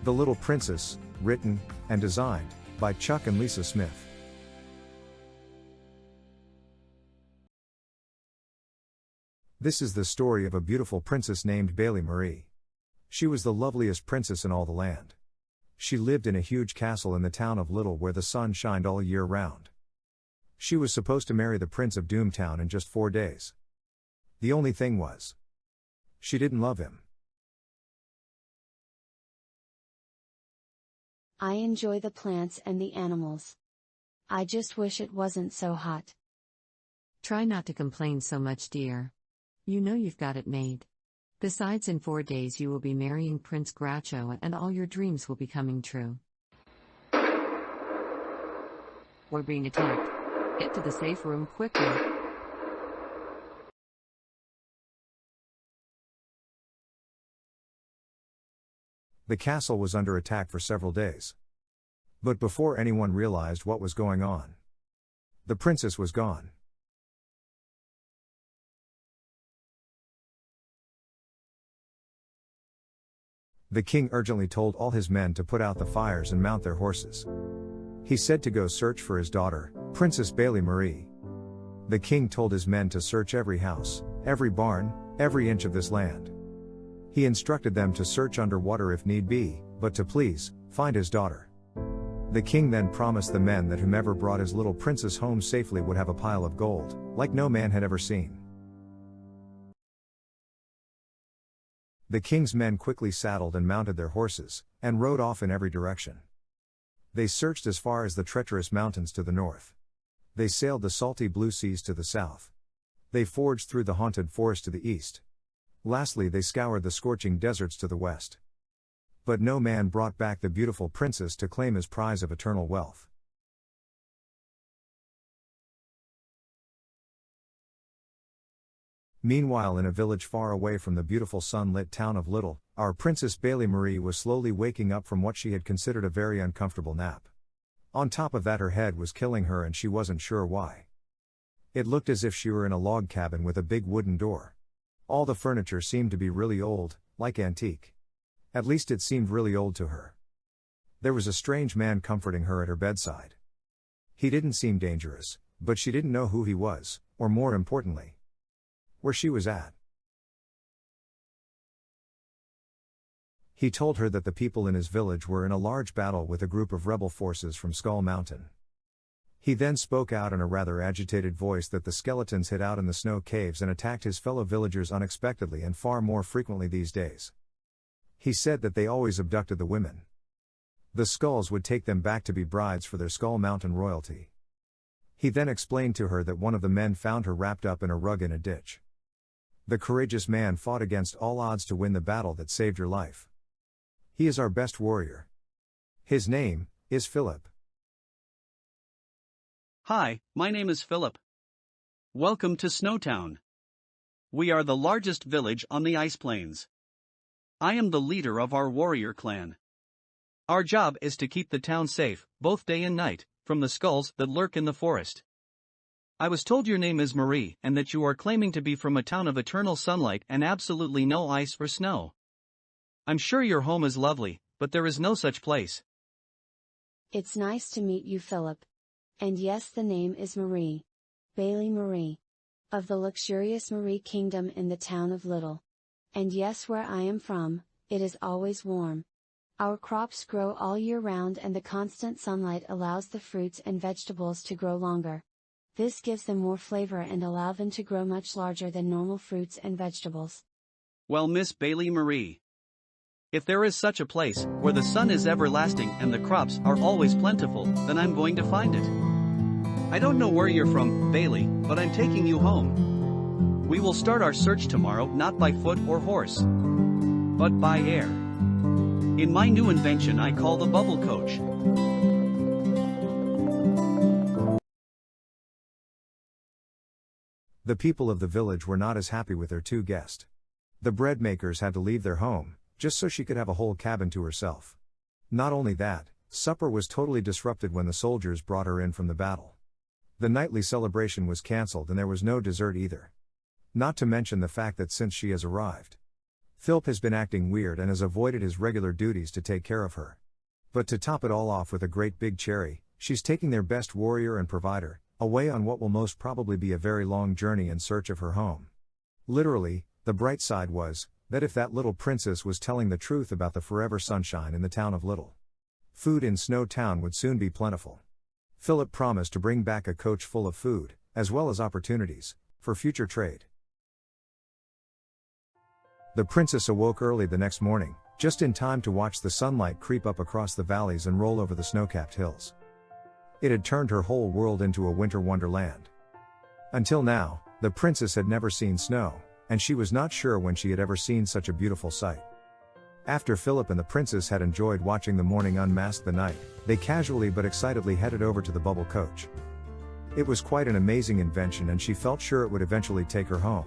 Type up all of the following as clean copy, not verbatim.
The Little Princess, written and designed by Chuck and Lisa Smith. This is the story of a beautiful princess named Bailey Marie. She was the loveliest princess in all the land. She lived in a huge castle in the town of Little where the sun shined all year round. She was supposed to marry the Prince of Doomtown in just 4 days. The only thing was, she didn't love him. I enjoy the plants and the animals. I just wish it wasn't so hot. Try not to complain so much, dear. You know you've got it made. Besides, in 4 days you will be marrying Prince Groucho and all your dreams will be coming true. We're being attacked. Get to the safe room quickly. The castle was under attack for several days. But before anyone realized what was going on, the princess was gone. The king urgently told all his men to put out the fires and mount their horses. He said to go search for his daughter, Princess Bailey Marie. The king told his men to search every house, every barn, every inch of this land. He instructed them to search underwater if need be, but to please, find his daughter. The king then promised the men that whomever brought his little princess home safely would have a pile of gold, like no man had ever seen. The king's men quickly saddled and mounted their horses, and rode off in every direction. They searched as far as the treacherous mountains to the north. They sailed the salty blue seas to the south. They forged through the haunted forest to the east. Lastly, they scoured the scorching deserts to the west. But no man brought back the beautiful princess to claim his prize of eternal wealth. Meanwhile, in a village far away from the beautiful sun-lit town of Little, our Princess Bailey Marie was slowly waking up from what she had considered a very uncomfortable nap. On top of that, her head was killing her and she wasn't sure why. It looked as if she were in a log cabin with a big wooden door. All the furniture seemed to be really old, like antique. At least it seemed really old to her. There was a strange man comforting her at her bedside. He didn't seem dangerous, but she didn't know who he was, or more importantly, where she was at. He told her that the people in his village were in a large battle with a group of rebel forces from Skull Mountain. He then spoke out in a rather agitated voice that the skeletons hid out in the snow caves and attacked his fellow villagers unexpectedly and far more frequently these days. He said that they always abducted the women. The skulls would take them back to be brides for their Skull Mountain royalty. He then explained to her that one of the men found her wrapped up in a rug in a ditch. The courageous man fought against all odds to win the battle that saved your life. He is our best warrior. His name is Philip. Hi, my name is Philip. Welcome to Snowtown. We are the largest village on the Ice Plains. I am the leader of our warrior clan. Our job is to keep the town safe, both day and night, from the skulls that lurk in the forest. I was told your name is Marie and that you are claiming to be from a town of eternal sunlight and absolutely no ice or snow. I'm sure your home is lovely, but there is no such place. It's nice to meet you, Philip. And yes, the name is Marie. Bailey Marie. Of the luxurious Marie Kingdom in the town of Little. And yes, where I am from, it is always warm. Our crops grow all year round and the constant sunlight allows the fruits and vegetables to grow longer. This gives them more flavor and allow them to grow much larger than normal fruits and vegetables. Well, Miss Bailey Marie, if there is such a place, where the sun is everlasting and the crops are always plentiful, then I'm going to find it. I don't know where you're from, Bailey, but I'm taking you home. We will start our search tomorrow not by foot or horse, but by air. In my new invention I call the bubble coach. The people of the village were not as happy with their two guests. The bread makers had to leave their home, just so she could have a whole cabin to herself. Not only that, supper was totally disrupted when the soldiers brought her in from the battle. The nightly celebration was cancelled and there was no dessert either. Not to mention the fact that since she has arrived, Philip has been acting weird and has avoided his regular duties to take care of her. But to top it all off with a great big cherry, she's taking their best warrior and provider, away on what will most probably be a very long journey in search of her home. Literally, the bright side was, that if that little princess was telling the truth about the forever sunshine in the town of Little, food in Snow Town would soon be plentiful. Philip promised to bring back a coach full of food, as well as opportunities, for future trade. The princess awoke early the next morning, just in time to watch the sunlight creep up across the valleys and roll over the snow-capped hills. It had turned her whole world into a winter wonderland. Until now, the princess had never seen snow, and she was not sure when she had ever seen such a beautiful sight. After Philip and the princess had enjoyed watching the morning unmask the night, they casually but excitedly headed over to the bubble coach. It was quite an amazing invention, and she felt sure it would eventually take her home.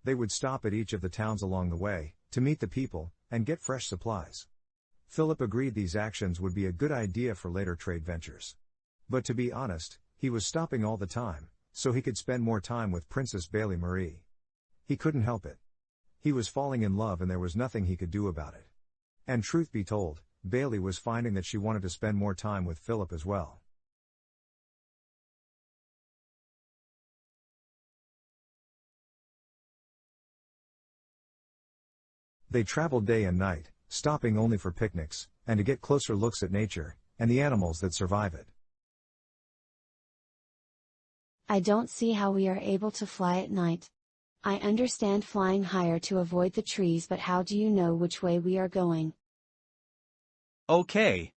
They would stop at each of the towns along the way, to meet the people, and get fresh supplies. Philip agreed these actions would be a good idea for later trade ventures. But to be honest, he was stopping all the time, so he could spend more time with Princess Bailey Marie. He couldn't help it. He was falling in love and there was nothing he could do about it. And truth be told, Bailey was finding that she wanted to spend more time with Philip as well. They traveled day and night, stopping only for picnics, and to get closer looks at nature, and the animals that survive it. I don't see how we are able to fly at night. I understand flying higher to avoid the trees, but how do you know which way we are going? Okay.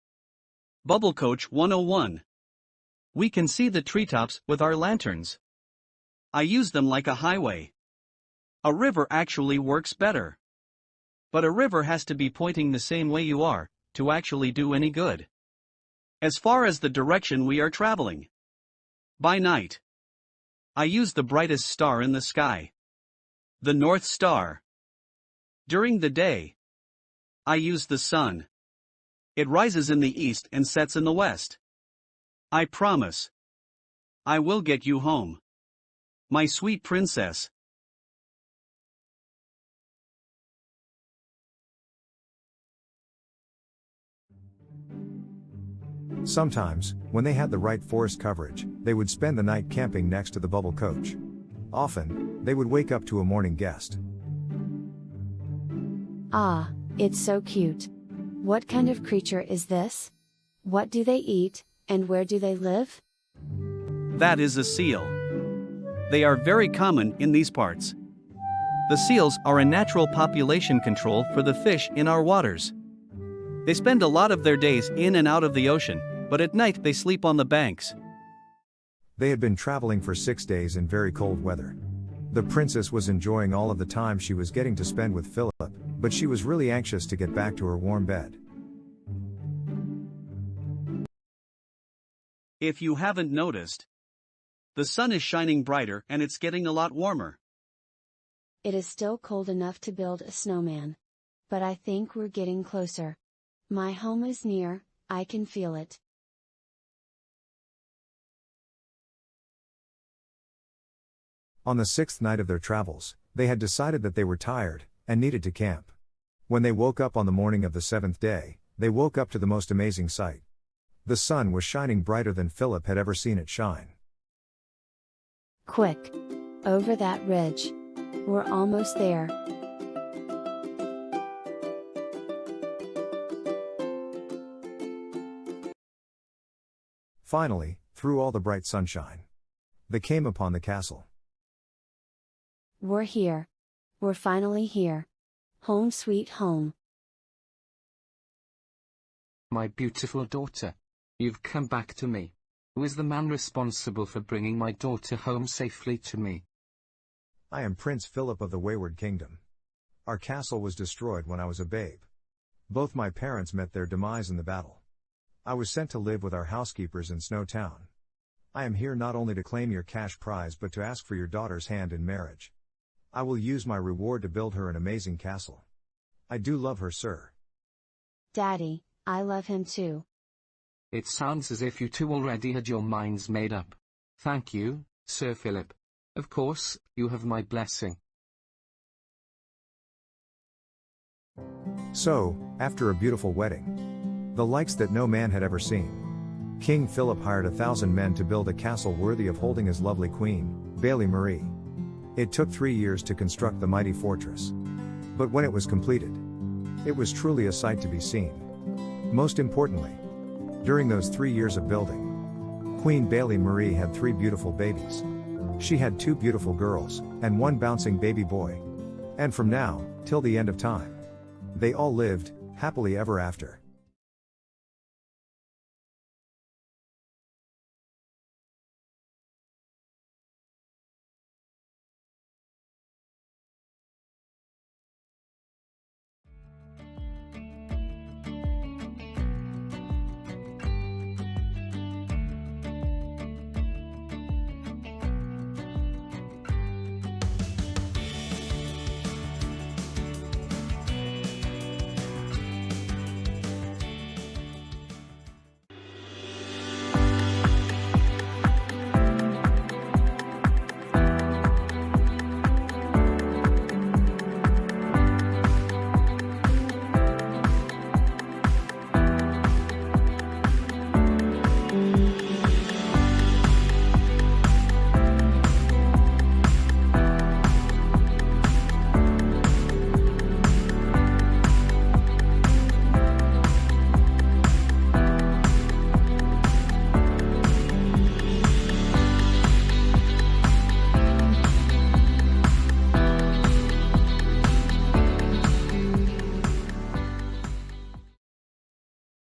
Bubble Coach 101. We can see the treetops with our lanterns. I use them like a highway. A river actually works better. But a river has to be pointing the same way you are, to actually do any good. As far as the direction we are traveling. By night, I use the brightest star in the sky. The North Star. During the day, I use the sun. It rises in the east and sets in the west. I promise, I will get you home, my sweet princess. Sometimes, when they had the right forest coverage, they would spend the night camping next to the bubble coach. Often, they would wake up to a morning guest. Ah, it's so cute. What kind of creature is this? What do they eat, and where do they live? That is a seal. They are very common in these parts. The seals are a natural population control for the fish in our waters. They spend a lot of their days in and out of the ocean, but at night they sleep on the banks. They had been traveling for 6 days in very cold weather. The princess was enjoying all of the time she was getting to spend with Philip, but she was really anxious to get back to her warm bed. If you haven't noticed, the sun is shining brighter and it's getting a lot warmer. It is still cold enough to build a snowman. But I think we're getting closer. My home is near, I can feel it. On the 6th night of their travels, they had decided that they were tired, and needed to camp. When they woke up on the morning of the 7th day, they woke up to the most amazing sight. The sun was shining brighter than Philip had ever seen it shine. Quick! Over that ridge. We're almost there. Finally, through all the bright sunshine, they came upon the castle. We're here. We're finally here. Home sweet home. My beautiful daughter. You've come back to me. Who is the man responsible for bringing my daughter home safely to me? I am Prince Philip of the Wayward Kingdom. Our castle was destroyed when I was a babe. Both my parents met their demise in the battle. I was sent to live with our housekeepers in Snow Town. I am here not only to claim your cash prize but to ask for your daughter's hand in marriage. I will use my reward to build her an amazing castle. I do love her, sir. Daddy, I love him too. It sounds as if you two already had your minds made up. Thank you, Sir Philip. Of course, you have my blessing. So, after a beautiful wedding, the likes that no man had ever seen, King Philip hired 1,000 men to build a castle worthy of holding his lovely queen, Bailey Marie. It took 3 years to construct the mighty fortress. But when it was completed, it was truly a sight to be seen. Most importantly, during those 3 years of building, Queen Bailey Marie had 3 beautiful babies. She had 2 beautiful girls, and 1 bouncing baby boy. And from now, till the end of time, they all lived, happily ever after.